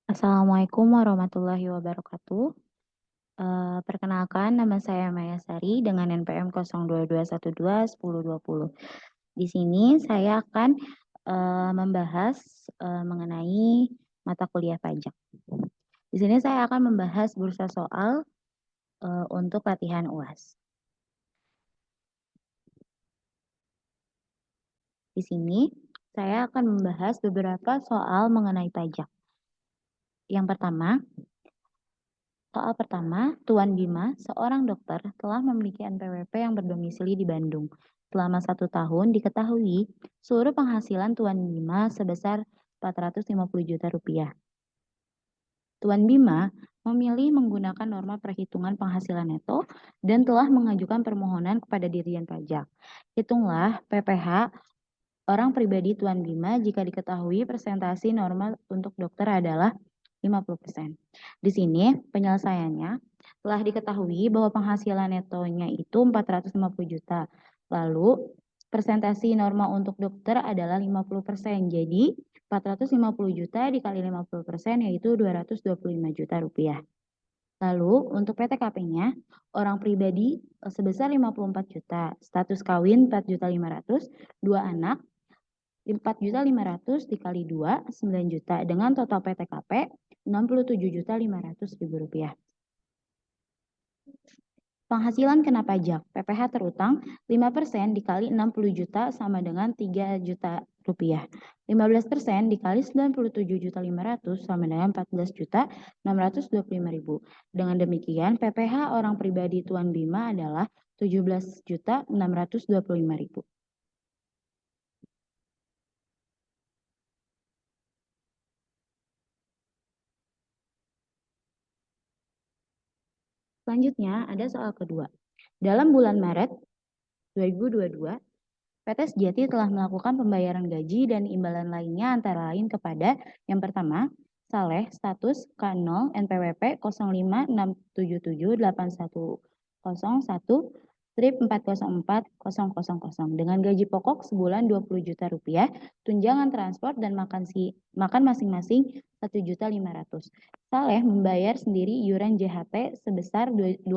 Assalamualaikum warahmatullahi wabarakatuh. Perkenalkan, nama saya Maya Sari dengan NPM 0221210020. Di sini saya akan membahas mengenai mata kuliah pajak. Di sini saya akan membahas bursa soal untuk latihan UAS. Di sini saya akan membahas beberapa soal mengenai pajak. Yang pertama, soal pertama, Tuan Bima, seorang dokter, telah memiliki NPWP yang berdomisili di Bandung. Selama 1 tahun diketahui seluruh penghasilan Tuan Bima sebesar 450 juta rupiah. Tuan Bima memilih menggunakan norma perhitungan penghasilan neto dan telah mengajukan permohonan kepada Dirjen Pajak. Hitunglah PPh orang pribadi Tuan Bima jika diketahui presentasi norma untuk dokter adalah 50%. Di sini penyelesaiannya telah diketahui bahwa penghasilan netonya itu 450 juta. Lalu presentasi norma untuk dokter adalah 50%. Jadi 450 juta dikali 50% yaitu 225 juta rupiah. Lalu untuk PTKP-nya orang pribadi sebesar 54 juta, status kawin 4.500.000, 2 anak 4.500.000 dikali 2, 9 juta dengan total PTKP 67.500.000 rupiah. Penghasilan kena pajak, PPh terutang 5% dikali 60 juta sama dengan 3 juta rupiah. 15% dikali 97.500.000 sama dengan 14.625.000. Dengan demikian PPh orang pribadi Tuan Bima adalah 17.625.000. Selanjutnya ada soal kedua. Dalam bulan Maret 2022, PT Sejati telah melakukan pembayaran gaji dan imbalan lainnya antara lain kepada yang pertama, Saleh status K0 NPWP 0567781001 strip 404000 dengan gaji pokok sebulan 20 juta rupiah, tunjangan transport dan makan masing-masing 1.500.000. Saleh membayar sendiri iuran JHT sebesar 2%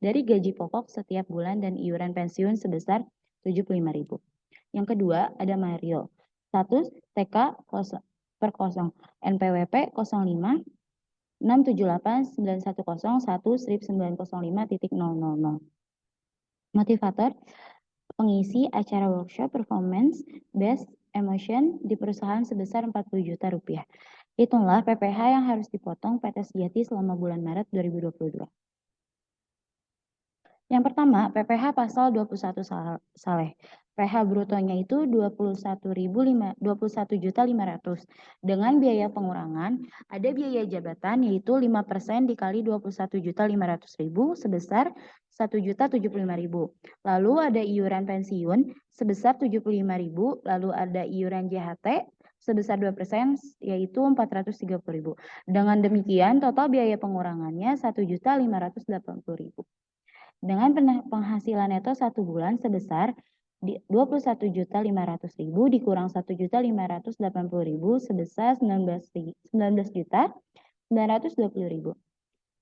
dari gaji pokok setiap bulan dan iuran pensiun sebesar 75.000. Yang kedua ada Mario. Status TK per 0 NPWP 05 6789101 strip 905.000. Motivator pengisi acara workshop performance based emotion di perusahaan sebesar 40 juta rupiah. Hitunglah PPh yang harus dipotong PT Sejati selama bulan Maret 2022. Yang pertama, PPh pasal 21 Saleh. PH brutonya itu 21.500 dengan biaya pengurangan ada biaya jabatan yaitu 5% dikali 21.500.000 sebesar 1.075.000. Lalu ada iuran pensiun sebesar 75.000, lalu ada iuran JHT sebesar 2% yaitu 430.000. Dengan demikian total biaya pengurangannya 1.580.000. Dengan penghasilan neto 1 bulan sebesar 21.500.000 dikurang 1.580.000 sebesar 19.920.000.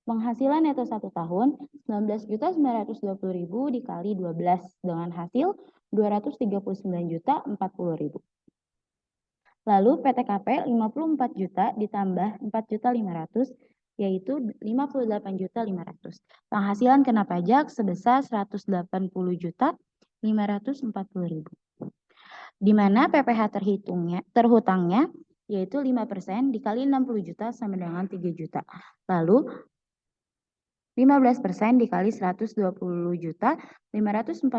Penghasilan neto 1 tahun 19.920.000 dikali 12 dengan hasil 239.040.000. Lalu PTKP 54 juta ditambah 4.500.000 yaitu 58.500.000. Penghasilan kena pajak sebesar 180.540.000. Di mana PPh terhutangnya yaitu 5% dikali 60 juta sama dengan 3 juta. Lalu 15% dikali 120 juta 540.000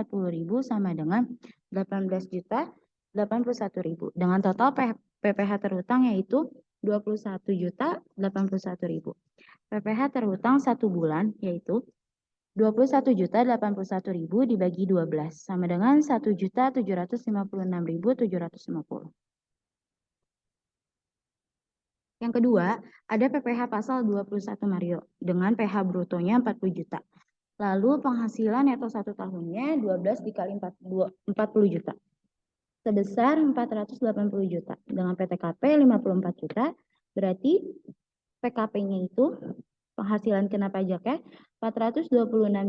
sama dengan 18 juta 81.000. Dengan total PPh terhutang yaitu 21 juta 81.000. PPh terhutang 1 bulan yaitu 21.081.000 dibagi 12 sama dengan 1.756.750. Yang kedua, ada PPh pasal 21 Mario dengan PH brutonya 40 juta. Lalu penghasilan neto 1 tahunnya 12 dikali 40 juta. Sebesar 480 juta dengan PTKP 54 juta Berarti PKP-nya itu penghasilan kena pajaknya 426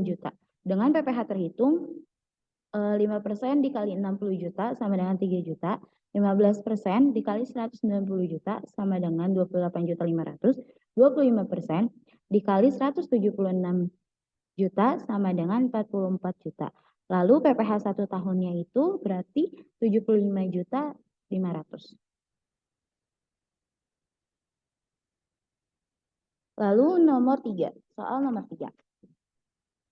juta. Dengan PPh terhitung 5% dikali 60 juta sama dengan 3 juta. 15% dikali 190 juta sama dengan 28.500. 25% dikali 176 juta sama dengan 44 juta. Lalu PPh 1 tahunnya itu berarti 75.500. Lalu nomor 3, soal nomor 3.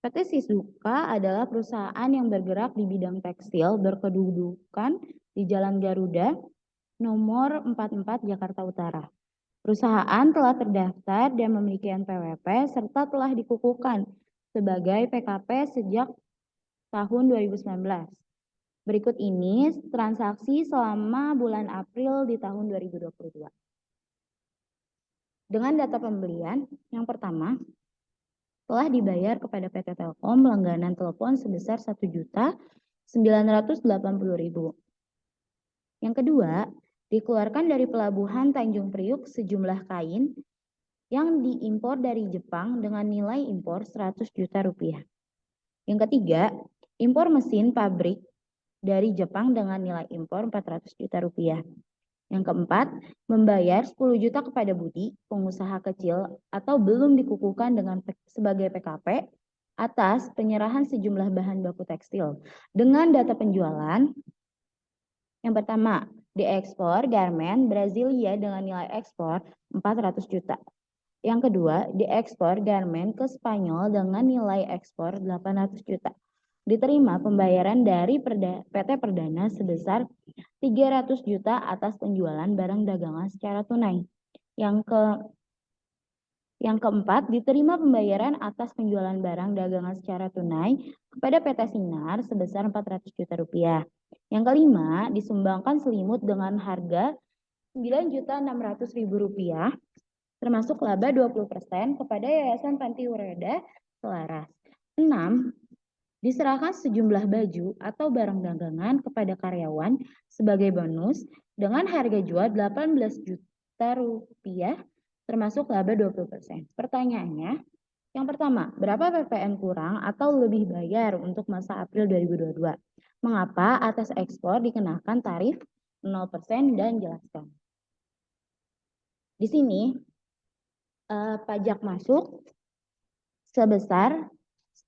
PT Shizuka adalah perusahaan yang bergerak di bidang tekstil berkedudukan di Jalan Garuda nomor 44 Jakarta Utara. Perusahaan telah terdaftar dan memiliki NPWP serta telah dikukuhkan sebagai PKP sejak tahun 2019. Berikut ini transaksi selama bulan April di tahun 2022. Dengan data pembelian, yang pertama, telah dibayar kepada PT Telkom langganan telepon sebesar 1.980.000. Yang kedua, dikeluarkan dari Pelabuhan Tanjung Priuk sejumlah kain yang diimpor dari Jepang dengan nilai impor 100 juta rupiah. Yang ketiga, impor mesin pabrik dari Jepang dengan nilai impor 400 juta rupiah. Yang keempat, membayar 10 juta kepada Budi, pengusaha kecil atau belum dikukuhkan dengan sebagai PKP atas penyerahan sejumlah bahan baku tekstil. Dengan data penjualan, yang pertama, diekspor garmen Brasilia dengan nilai ekspor 400 juta. Yang kedua, diekspor garmen ke Spanyol dengan nilai ekspor 800 juta. Diterima pembayaran dari PT Perdana sebesar 300 juta atas penjualan barang dagangan secara tunai. Yang keempat, diterima pembayaran atas penjualan barang dagangan secara tunai kepada PT Sinar sebesar 400 juta rupiah. Yang kelima, disumbangkan selimut dengan harga 9.600.000 rupiah, termasuk laba 20% kepada Yayasan Panti Ureda Selaras. 6. Diserahkan sejumlah baju atau barang dagangan kepada karyawan sebagai bonus dengan harga jual 18 juta rupiah, termasuk laba 20%. Pertanyaannya, yang pertama, berapa PPN kurang atau lebih bayar untuk masa April 2022? Mengapa atas ekspor dikenakan tarif 0% dan jelaskan. Di sini pajak masuk sebesar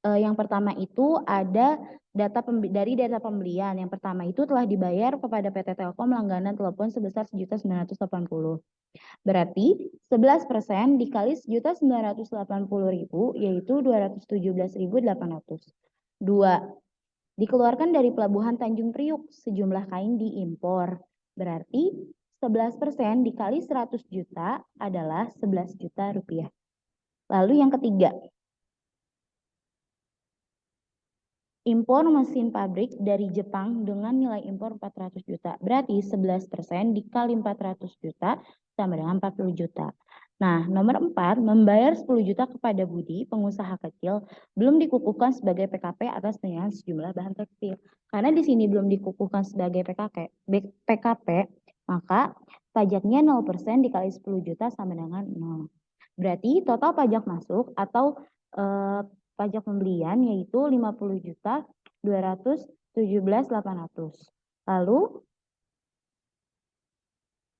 yang pertama itu ada dari data pembelian. Yang pertama itu telah dibayar kepada PT Telkom langganan telepon sebesar 1.980. Berarti 11% dikali 1.980.000 yaitu 217.800. 2. Dikeluarkan dari Pelabuhan Tanjung Priuk sejumlah kain diimpor. Berarti 11% dikali 100 juta adalah 11 juta rupiah. Lalu yang ketiga, impor mesin pabrik dari Jepang dengan nilai impor 400 juta. Berarti 11% dikali 400 juta sama dengan 40 juta. Nah, nomor 4, membayar 10 juta kepada Budi, pengusaha kecil, belum dikukuhkan sebagai PKP atas penyerahan sejumlah bahan tekstil. Karena di sini belum dikukuhkan sebagai PKP, maka pajaknya 0% dikali 10 juta sama dengan 0. Berarti total pajak masuk atau pajak pembelian yaitu 50.217.800. Lalu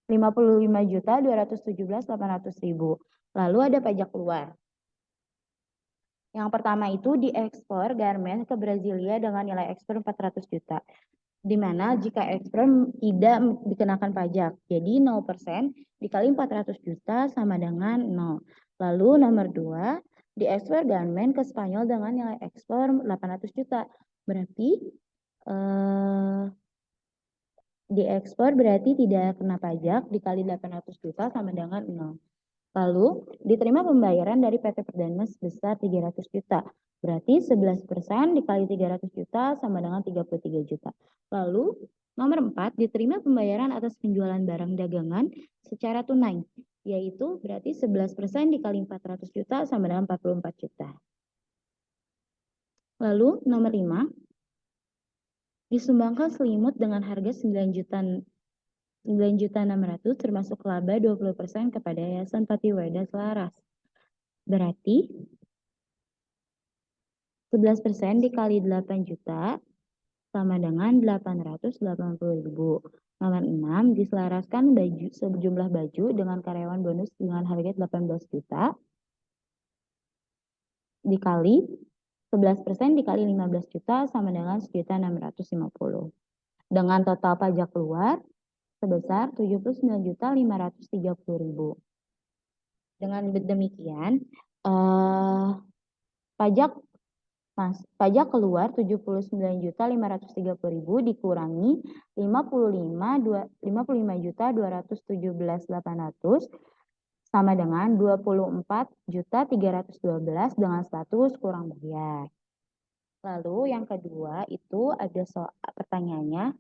55.217.800.000. Lalu ada pajak keluar. Yang pertama itu diekspor garmen ke Brasilia dengan nilai ekspor 400 juta. Di mana jika ekspor tidak dikenakan pajak. Jadi 0% dikali 400 juta sama dengan 0. Lalu nomor 2, diekspor garmen ke Spanyol dengan nilai ekspor 800 juta. Berarti diekspor berarti tidak kena pajak dikali 800 juta sama dengan 0. Lalu diterima pembayaran dari PT Perdana sebesar 300 juta. Berarti 11% dikali 300 juta sama dengan 33 juta. Lalu nomor 4, diterima pembayaran atas penjualan barang dagangan secara tunai. Yaitu berarti 11% dikali 400 juta sama dengan 44 juta. Lalu nomor 5, disumbangkan selimut dengan harga 9 juta 9.600.000 termasuk laba 20% kepada Yayasan Patiweda Selaras. Berarti 11% dikali 8 juta sama dengan 880.000. Nomor 6, diselaraskan sejumlah baju dengan karyawan bonus dengan harga 18 juta dikali 11% dikali 15 juta sama dengan 1.650. Dengan total pajak keluar sebesar 79.530.000. Dengan demikian, pajak keluar 79.530.000 dikurangi 55.217.800 sama dengan 24.312 dengan status kurang bayar. Lalu yang kedua itu ada pertanyaannya,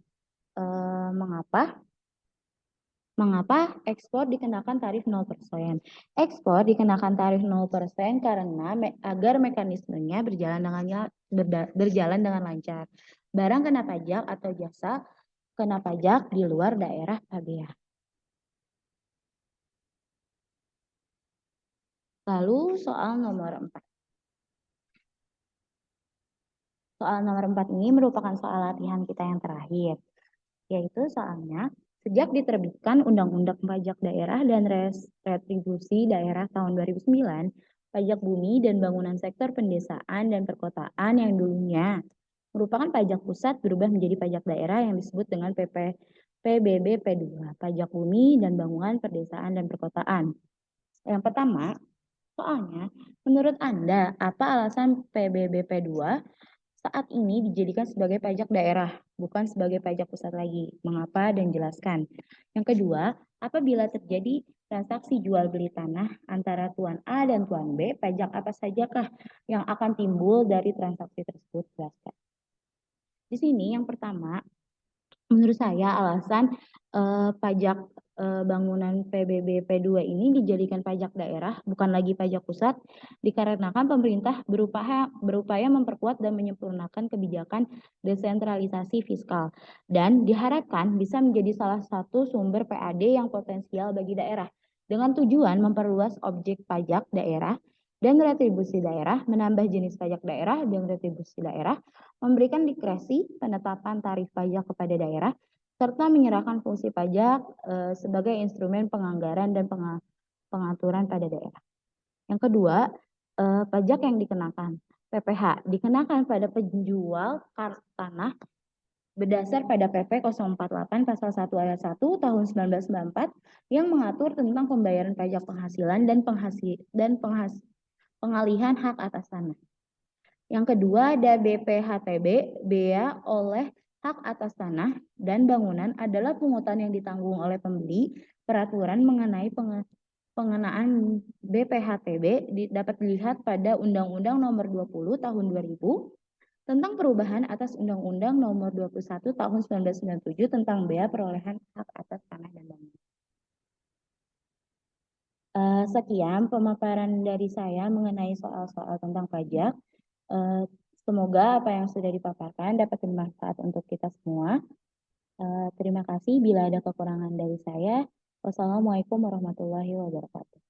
mengapa ekspor dikenakan tarif 0%? Ekspor dikenakan tarif 0% karena agar mekanismenya berjalan dengan lancar. Barang kena pajak atau jasa kena pajak di luar daerah pabean. Lalu soal nomor 4. Soal nomor 4 ini merupakan soal latihan kita yang terakhir, yaitu soalnya sejak diterbitkan Undang-Undang Pajak Daerah dan Retribusi Daerah tahun 2009, pajak bumi dan bangunan sektor pendesaan dan perkotaan yang dulunya merupakan pajak pusat berubah menjadi pajak daerah yang disebut dengan PBBP2, pajak bumi dan bangunan perdesaan dan perkotaan. Yang pertama, soalnya menurut Anda apa alasan PBBP2 saat ini dijadikan sebagai pajak daerah, bukan sebagai pajak pusat lagi? Mengapa dan jelaskan. Yang kedua, apabila terjadi transaksi jual beli tanah antara Tuan A dan Tuan B, pajak apa sajakah yang akan timbul dari transaksi tersebut? Jelaskan. Di sini yang pertama, menurut saya alasan pajak bangunan PBBP2 ini dijadikan pajak daerah, bukan lagi pajak pusat, dikarenakan pemerintah berupaya memperkuat dan menyempurnakan kebijakan desentralisasi fiskal, dan diharapkan bisa menjadi salah satu sumber PAD yang potensial bagi daerah, dengan tujuan memperluas objek pajak daerah dan retribusi daerah, menambah jenis pajak daerah dan retribusi daerah, memberikan diskresi penetapan tarif pajak kepada daerah, serta menyerahkan fungsi pajak sebagai instrumen penganggaran dan pengaturan pada daerah. Yang kedua, pajak yang dikenakan. PPh dikenakan pada penjual tanah berdasar pada PP 048 Pasal 1 Ayat 1 Tahun 1994 yang mengatur tentang pembayaran pajak penghasilan dan pengalihan hak atas tanah. Yang kedua ada BPHTB, bea oleh hak atas tanah dan bangunan adalah pungutan yang ditanggung oleh pembeli. Peraturan mengenai pengenaan BPHTB dapat dilihat pada Undang-Undang Nomor 20 Tahun 2000 tentang perubahan atas Undang-Undang Nomor 21 Tahun 1997 tentang bea perolehan hak atas tanah dan bangunan. Sekian pemaparan dari saya mengenai soal-soal tentang pajak. Semoga apa yang sudah dipaparkan dapat bermanfaat untuk kita semua. Terima kasih. Bila ada kekurangan dari saya, wassalamualaikum warahmatullahi wabarakatuh.